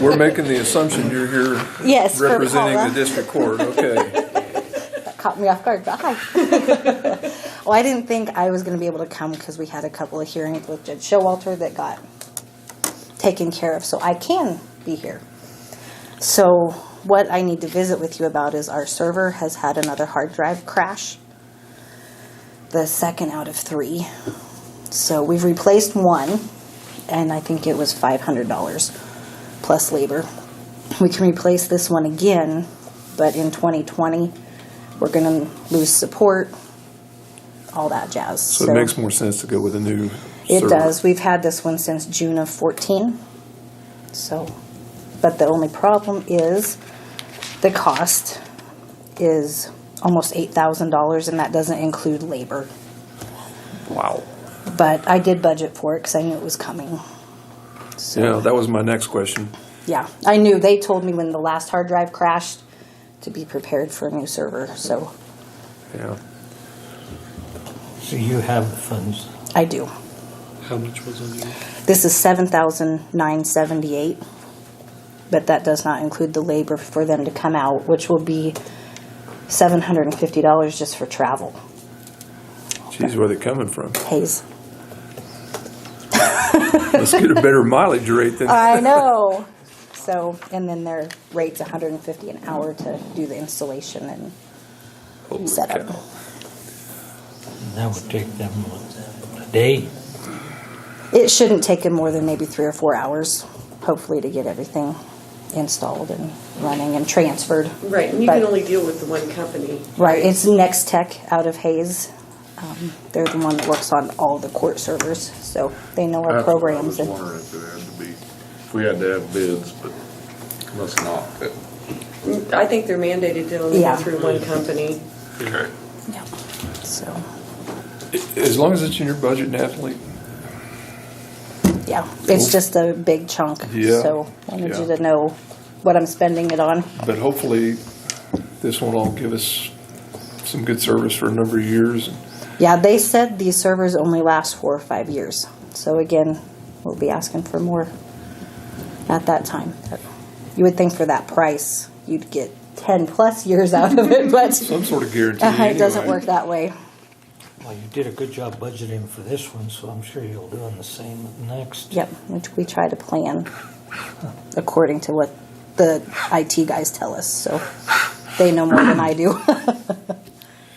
We're making the assumption you're here Yes, for representing Paula. the district court. Okay. That caught me off guard, but hi. Well, I didn't think I was going to be able to come because we had a couple of hearings with Judge Showalter that got taken care of, so I can be here. So what I need to visit with you about is our server has had another hard drive crash, the second out of 3. So we've replaced one, and I think it was $500 plus labor. We can replace this one again, but in 2020, we're going to lose support, all that jazz. So it makes more sense to go with a new It server. does. We've had this one since June of 14. So, but the only problem is the cost is almost $8,000, and that doesn't include labor. Wow. But I did budget for it because I knew it was coming. So, Yeah, that was my next question. yeah, I knew. They told me when the last hard drive crashed to be prepared for a new server. So Yeah. So you have the funds. I do. How much was it again? This is $7,978, but that does not include the labor for them to come out, which will be $750 just for travel. Geez, where are they coming from? Hayes. Let's get a better mileage rate than. I know. So, and then their rate's $150 an hour to do the installation and Holy setup. cow. That would take them a day. It shouldn't take them more than maybe 3 or 4 hours, hopefully, to get everything installed and running and transferred. Right, and you But- can only deal with the one company. Right, it's Next Tech out of Hayes. They're the one that works on all the court servers, so they know our That's what programs. I And was wondering if it had to be, if we had to have bids, but must not. I think they're mandated to only Yeah. go through one company. Okay. yeah, so As long as it's in your budget, Natalie. yeah, it's just a big chunk. Yeah, So I wanted you yeah. to know what I'm spending it on. But hopefully, this one will give us some good service for a number of years. Yeah, they said these servers only last 4 or 5 years. So again, we'll be asking for more at that time. You would think for that price, you'd get 10 plus years out of it, but Some sort of guarantee. it doesn't anyway. work that way. Well, you did a good job budgeting for this one, so I'm sure you'll do the same with the next. Yep, which we try to plan according to what the IT guys tell us. So they know more than I do.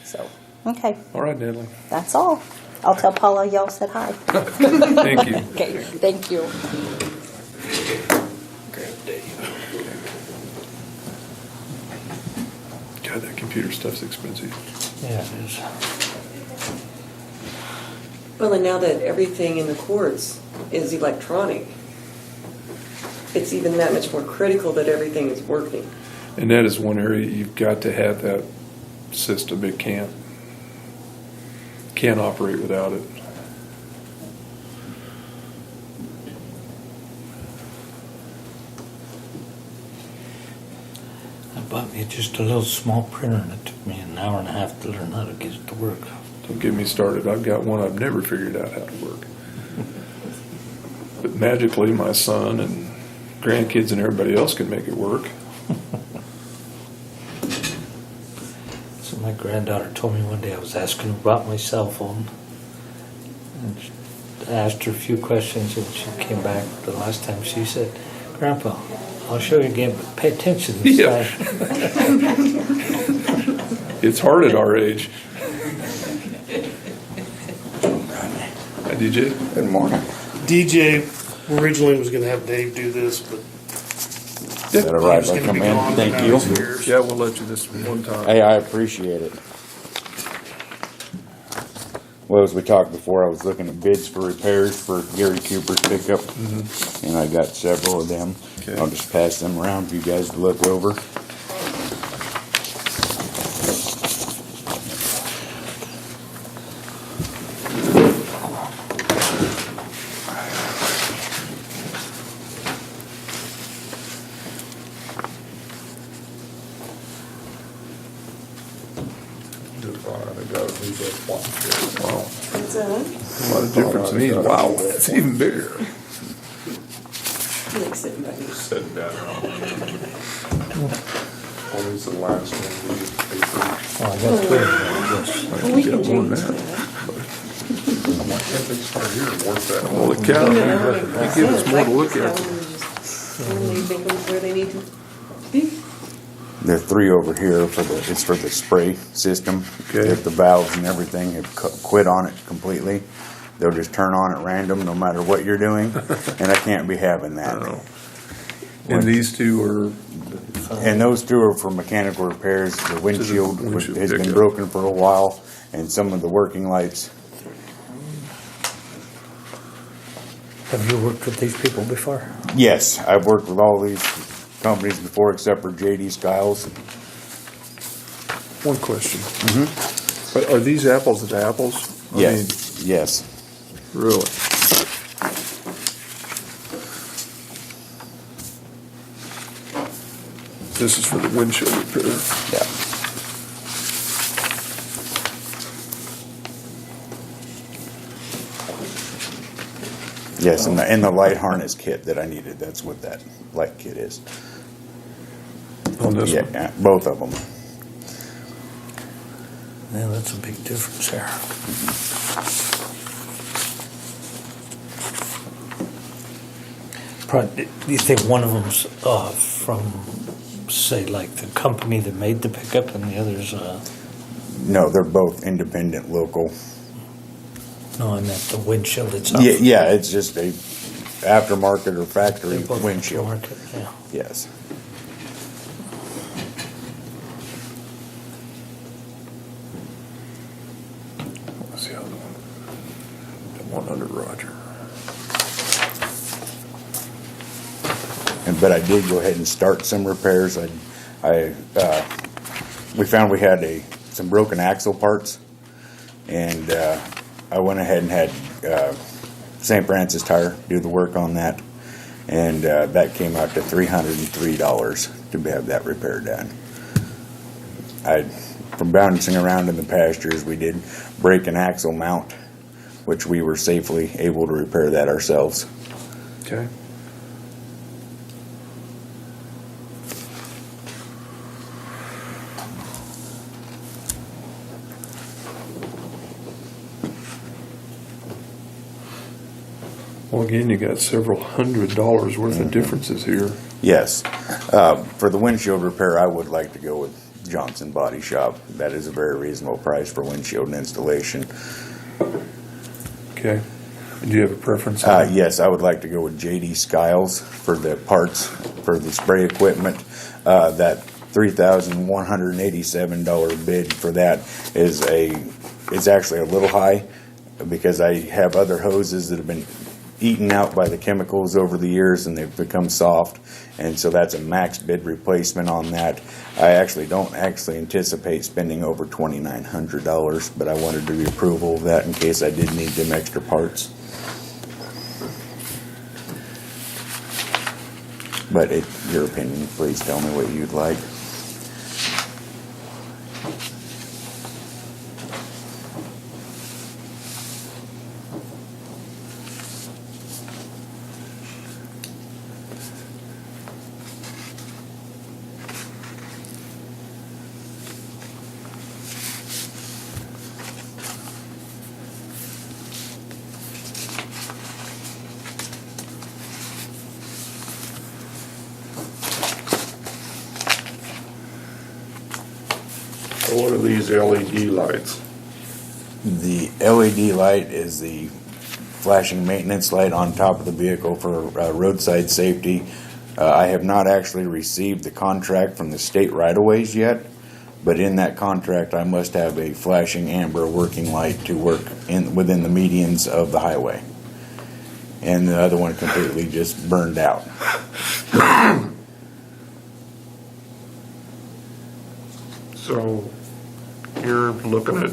So, okay, All right, Natalie. that's all. I'll tell Paula y'all said hi. Thank you. Okay, thank you. God, that computer stuff's expensive. Yeah, it is. Well, and now that everything in the courts is electronic, it's even that much more critical that everything is working. And that is one area you've got to have that system. It can't operate without it. I bought me just a little small printer, and it took me an hour and a half to learn how to get it to work. Don't get me started. I've got one I've never figured out how to work. But magically, my son and grandkids and everybody else can make it work. So my granddaughter told me one day, I was asking her about my cell phone. And I asked her a few questions, and she came back the last time. She said, "Grandpa, I'll show you again, but pay attention this Yeah. time." It's hard at our age. Hi, DJ. Good morning. DJ originally was going to have Dave do this, but Is that all right he was if I going to come be gone. in? Thank now you. he's here. Yeah, we'll let you this one time. Hey, I appreciate it. Well, as we talked before, I was looking at bids for repairs for Gary Cooper's pickup, and I got several of them. Okay. I'll just pass them around for you guys to look over. Wow. It's a, A lot of difference means, wow, it's even bigger. I like sitting by me. Sitting down. Always the last one we get paper. Oh, I got three of them, I guess. I Well, we can can get more than change that. I'm like, if they start here, work that Holy one. cow, No, you give us more to look at. When they make them where they need to be. The three over here it's for the spray system. Okay. If the valves and everything have quit on it completely, they'll just turn on at random no matter what you're doing, and I can't be having I that. don't know. And these two are, And those two are for mechanical repairs. The windshield windshield has been pickup. broken for a while, and some of the working lights. Have you worked with these people before? Yes, I've worked with all these companies before except for JD Skiles. one question. But are these apples to apples? I mean, Yes, yes. really? This is for the windshield repair. Yeah. Yes, and the light harness kit that I needed, that's what that light kit is. On this one? Yeah, both of them. Yeah, that's a big difference there. Probably, do you think one of them's from, say, like the company that made the pickup, and the other's No, they're both independent, local. no, I meant the windshield itself. Yeah, it's just a aftermarket or factory They're both windshield. aftermarket, yeah. Yes. What's the other one? The one under Roger. But I did go ahead and start some repairs. We found we had some broken axle parts, and I went ahead and had St. Francis Tire do the work on that, and that came out to $303 to have that repair done. From bouncing around in the pastures, we did break an axle mount, which we were safely able to repair that ourselves. Okay. Well, again, you got several $100s worth of differences here. Yes. For the windshield repair, I would like to go with Johnson Body Shop. That is a very reasonable price for windshield and installation. Okay. And do you have a preference? Yes, I would like to go with JD Skiles for the parts for the spray equipment. That $3,187 bid for that is actually a little high because I have other hoses that have been eaten out by the chemicals over the years and they've become soft, and so that's a max bid replacement on that. I don't anticipate spending over $2,900, but I wanted the approval of that in case I did need them extra parts. But your opinion, please tell me what you'd like. So what are these LED lights? The LED light is the flashing maintenance light on top of the vehicle for roadside safety. I have not actually received the contract from the state right-of-ways yet, but in that contract I must have a flashing amber working light to work within the medians of the highway. And the other one completely just burned out. So you're looking at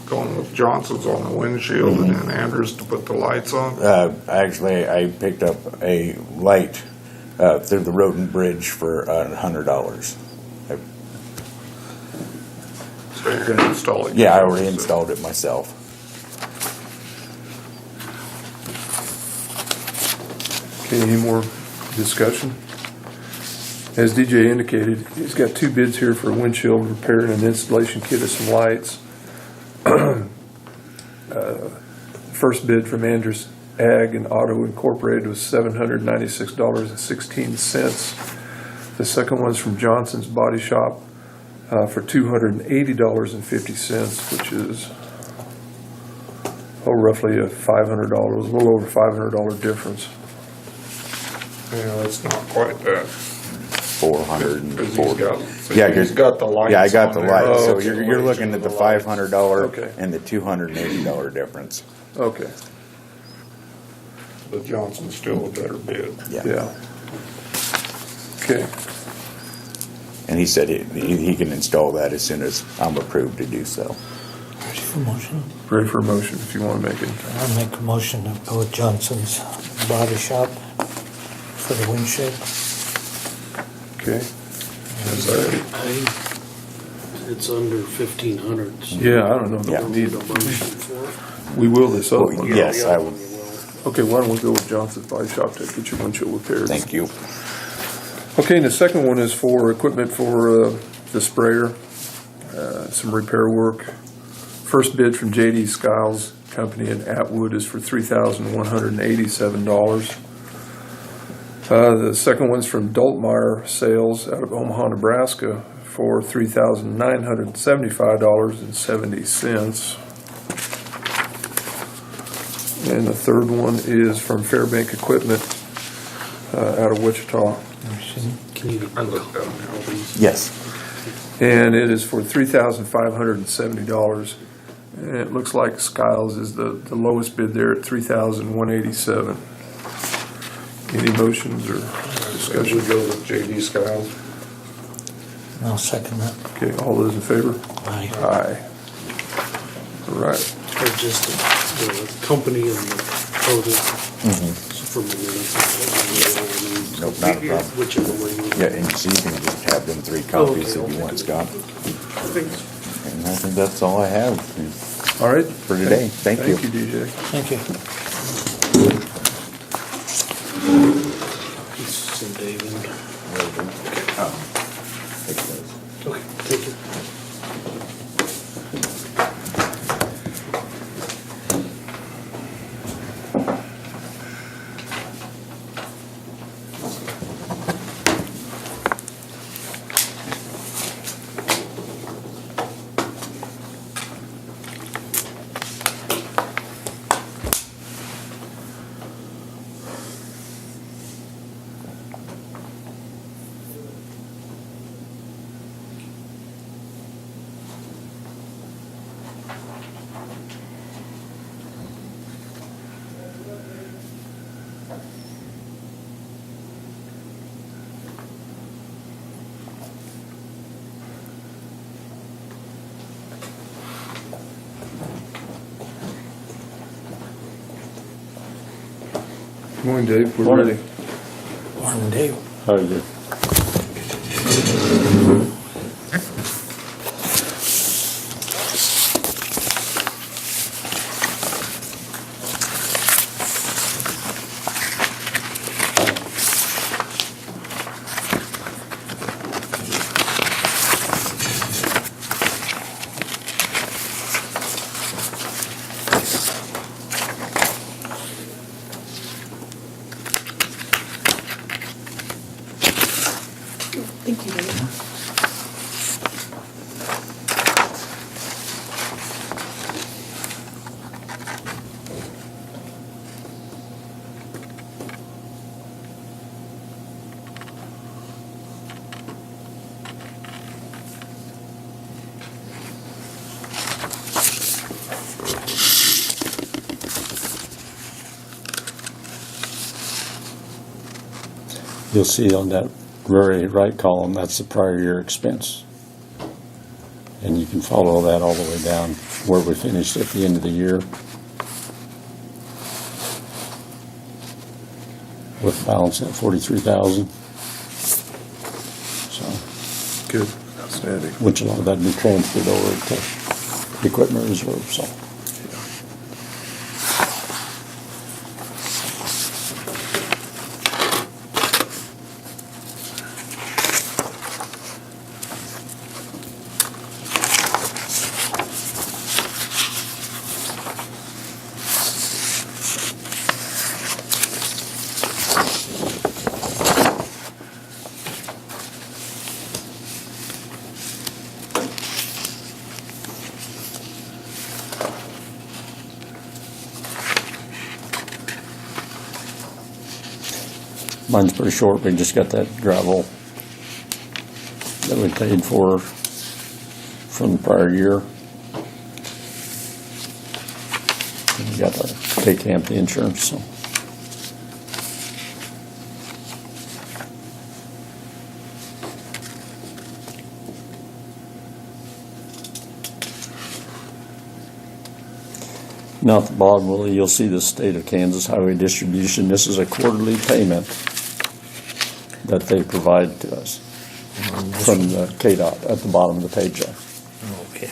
going with Johnson's on the windshield and then Andrews to put the lights on? Actually, I picked up a light through the Roden Bridge for $100. So you're gonna install it? Yeah, I already installed it myself. Okay, any more discussion? As DJ indicated, he's got 2 bids here for a windshield repair and an installation kit of some lights. First bid from Andrews Ag and Auto Incorporated was $796.16. The second one's from Johnson's Body Shop for $280.50, which is roughly a $500, a little over $500 difference. Yeah, it's not quite that. 440. Yeah, he's got the lights. Yeah, I got the on there. lights, so Oh, okay. you're looking at the $500 Okay. and the $280 difference. Okay, But Johnson's still a better bid. yeah. Okay, And he said he can install that as soon as I'm approved to do so. Ready for motion? ready for a motion if you want to make it. I'll make a motion to go with Johnson's Body Shop for the windshield. Okay, It's under 1,500. So yeah, I don't know Yeah. that we need need, a motion for it. we will this other Well, one. yes, Yeah, I yeah, would. you will. Okay, why don't we go with Johnson's Body Shop to get your windshield repaired? Thank you. Okay, and the second one is for equipment for the sprayer, some repair work. First bid from J.D. Skiles Company in Atwood is for $3,187. The second one's from Doltmeyer Sales out of Omaha, Nebraska for $3,975.70. And the third one is from Fairbank Equipment out of Wichita. Can you I looked that one up. Yes. And it is for $3,570. And it looks like Skiles is the lowest bid there at $3,187. Any motions or Should discussion? we go with J.D. Skiles? I'll second that. Okay, all those in favor? Aye. Aye. All right. or just the company and the total? For my minutes. Nope, not a problem. Whichever way you want. Yeah, and so you can just have them 3 copies Okay, if you want, Scott. Thanks. And I think that's all I have All right. for today. Thank you. Thank you, DJ. Thank you. Send Dave in. Okay, thank you. Good morning, Dave. We're ready. Morning, Dave. How are you? Thank you, Dave. You'll see on that very right column, that's the prior year expense. And you can follow that all the way down where we finished at the end of the year. With balance at 43,000. So, Good. Outstanding. which a lot of that be transferred over to equipment reserve, so. Mine's pretty short. We just got that gravel that we paid for from the prior year. And we got to pay camp the insurance, so. Now at the bottom, well, you'll see the state of Kansas highway distribution. This is a quarterly payment that they provide to us from the KDOT at the bottom of the page there. Okay.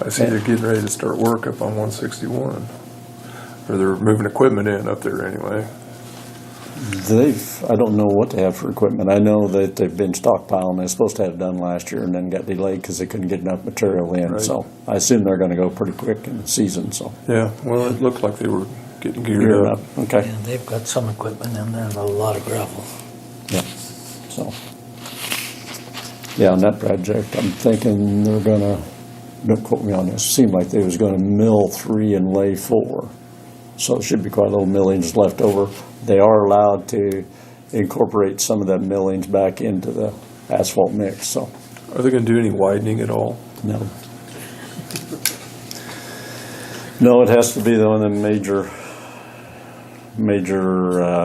I see they're getting ready to start work up on 161. Or they're moving equipment in up there anyway. I don't know what they have for equipment. I know that they've been stockpiling. They're supposed to have it done last year and then got delayed because they couldn't get enough material in. Right. So I assume they're going to go pretty quick in the season, so. Yeah, well, it looked like they were getting Gear geared up, up. okay. And they've got some equipment in there and a lot of gravel. Yeah, so. Yeah, on that project, I'm thinking they're gonna, don't quote me on this, seemed like they was gonna mill 3 and lay 4. So it should be quite a little millings left over. They are allowed to incorporate some of that millings back into the asphalt mix, so, Are they gonna do any widening at all? no. No, it has to be the one of the major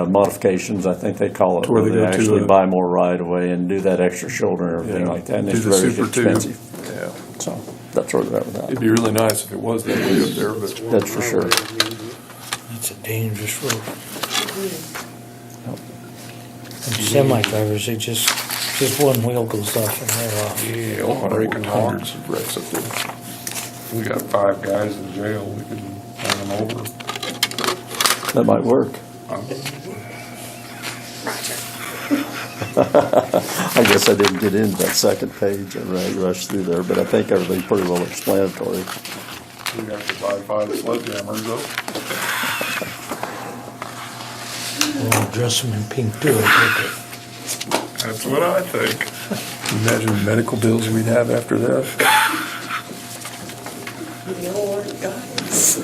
modifications, I think they call it, To where where they they go to actually a- buy more right of way and do that extra shoulder and everything Yeah. like that, and Do it's the very super tube. expensive. Yeah. So, that's where they're at with that. It'd be really nice if it was that way up there, but That's for sure. It's a dangerous road. And semi drivers, they just one wheel goes off and they're off. Yeah, oh, breaking hundreds locks. of wrecks up there. We got 5 guys in jail, we can hand them over. That might work. I guess I didn't get into that second page. I rushed through there, but I think everything's pretty well explanatory. We got to buy 5 sledgehammers though. We'll dress them in pink too, I think. That's what I think. Can you imagine the medical bills we'd have after that? You know what, guys?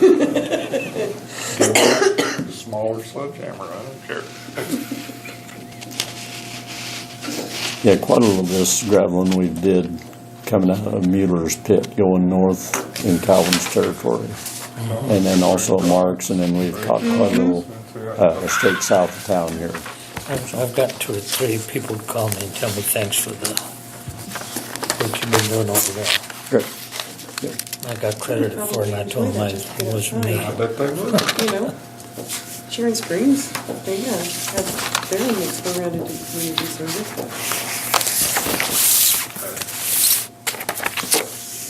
Smaller sledgehammer, I don't care. Yeah, quite a little of this graveling we did coming out of Mueller's pit, going north in Calvin's territory. And then also Marks, and then we've caught quite a little straight south of town here. I've got 2 or 3 people call me and tell me thanks for the work you've been doing over there. Great. I got credited for it and I told them it wasn't me. I bet they would. You know, Sharon Springs, they have their inmates go around and do community service.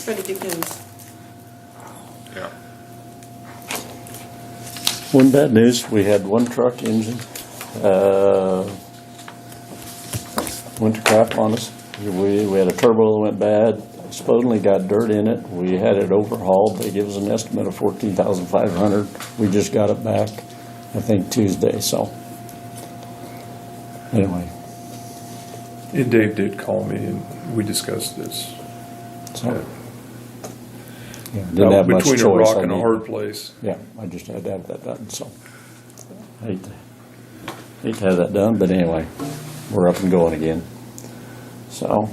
But it depends. Yeah. One bad news, we had one truck engine, went to crap on us. We had a turbo that went bad, supposedly got dirt in it. We had it overhauled. They gave us an estimate of $14,500. We just got it back, I think Tuesday, so. Anyway, And Dave did call me and we discussed this. so. Yeah. Yeah, didn't have much choice. Between a rock I and a need- hard place. Yeah, I just had to have that done, so. Hate to have that done, but anyway, we're up and going again. So,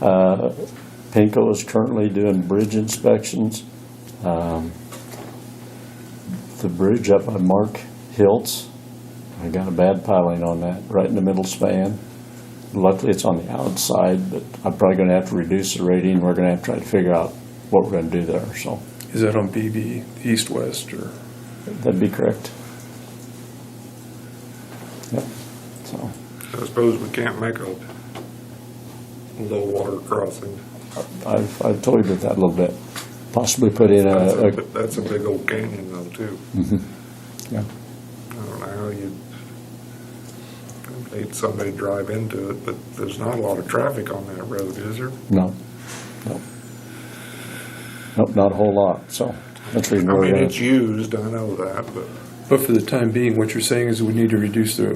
Pinco is currently doing bridge inspections. The bridge up on Mark Hiltz, I got a bad piling on that, right in the middle span. Luckily, it's on the outside, but I'm probably gonna have to reduce the rating. We're gonna have to try to figure out what we're gonna do there, so. Is that on BB, east-west, or? That'd be correct. Yep, so, I suppose we can't make a low water crossing. I've toyed with that a little bit. Possibly put in That's a big old canyon though, too. yeah, I don't know how you made somebody drive into it, but there's not a lot of traffic on that road, is there? no. Nope, not a whole lot, so that's the reason I we're mean, gonna. it's used, I know that, but But for the time being, what you're saying is we need to reduce the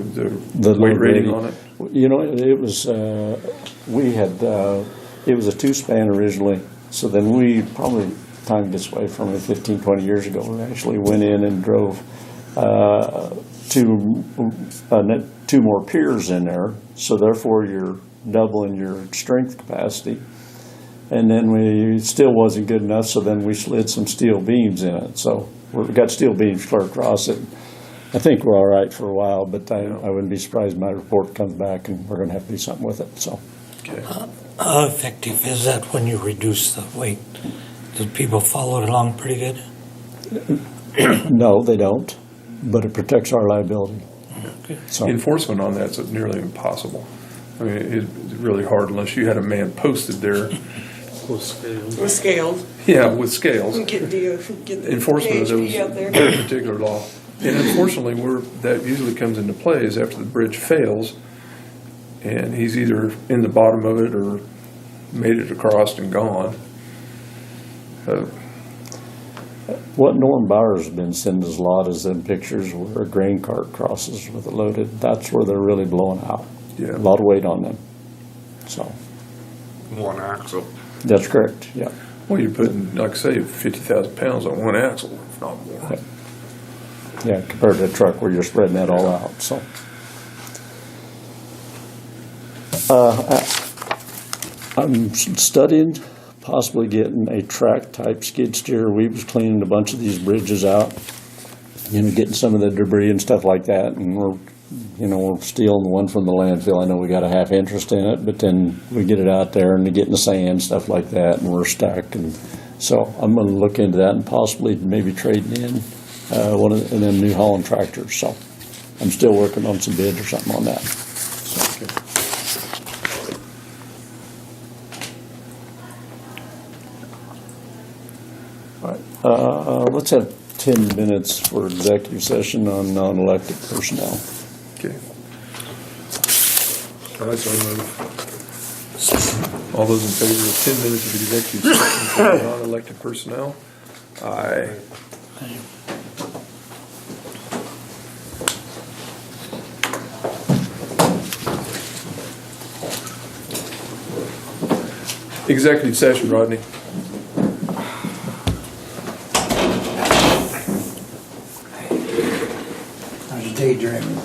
The weight load rating on it? You know, it was, we had, it was a 2-span originally, so then we probably time gets away from me, 15, 20 years ago, we actually went in and drove two more piers in there, so therefore you're doubling your strength capacity. And then we still wasn't good enough, so then we slid some steel beams in it. So we've got steel beams clear across it. I think we're all right for a while, but I wouldn't be surprised if my report comes back and we're going to have to do something with it. So Okay. How effective is that when you reduce the weight? Do people follow it along pretty good? no, they don't, but it protects our liability. So Enforcement on that's nearly impossible. I mean, it's really hard unless you had a man posted there, With scale. With scales. yeah, with scales. Get the Enforcement of AHP out there. that particular law. And unfortunately, that usually comes into play is after the bridge fails, and he's either in the bottom of it or made it across and gone. what Norm Bowers has been sending us a lot is them pictures where a grain cart crosses with a loaded. That's where they're really blowing out. Yeah. A lot of weight on them. So One axle. that's correct. Yeah. Well, you're putting, like I say, 50,000 pounds on one axle, if not more. Yeah, compared to a truck where you're spreading that all out, so. I'm studying possibly getting a track-type skid steer. We was cleaning a bunch of these bridges out, getting some of the debris and stuff like that, and we're stealing the one from the landfill. I know we got a half interest in it, but then we get it out there and they get in the sand, stuff like that, and we're stuck. And so I'm going to look into that and possibly maybe trading in one of them New Holland tractors. So I'm still working on some bids or something on that. All right. Let's have 10 minutes for executive session on non-elected personnel. Okay. All right, so all those in favor of 10 minutes of executive session for non-elected personnel? Aye. Executive session, Rodney. I was daydreaming.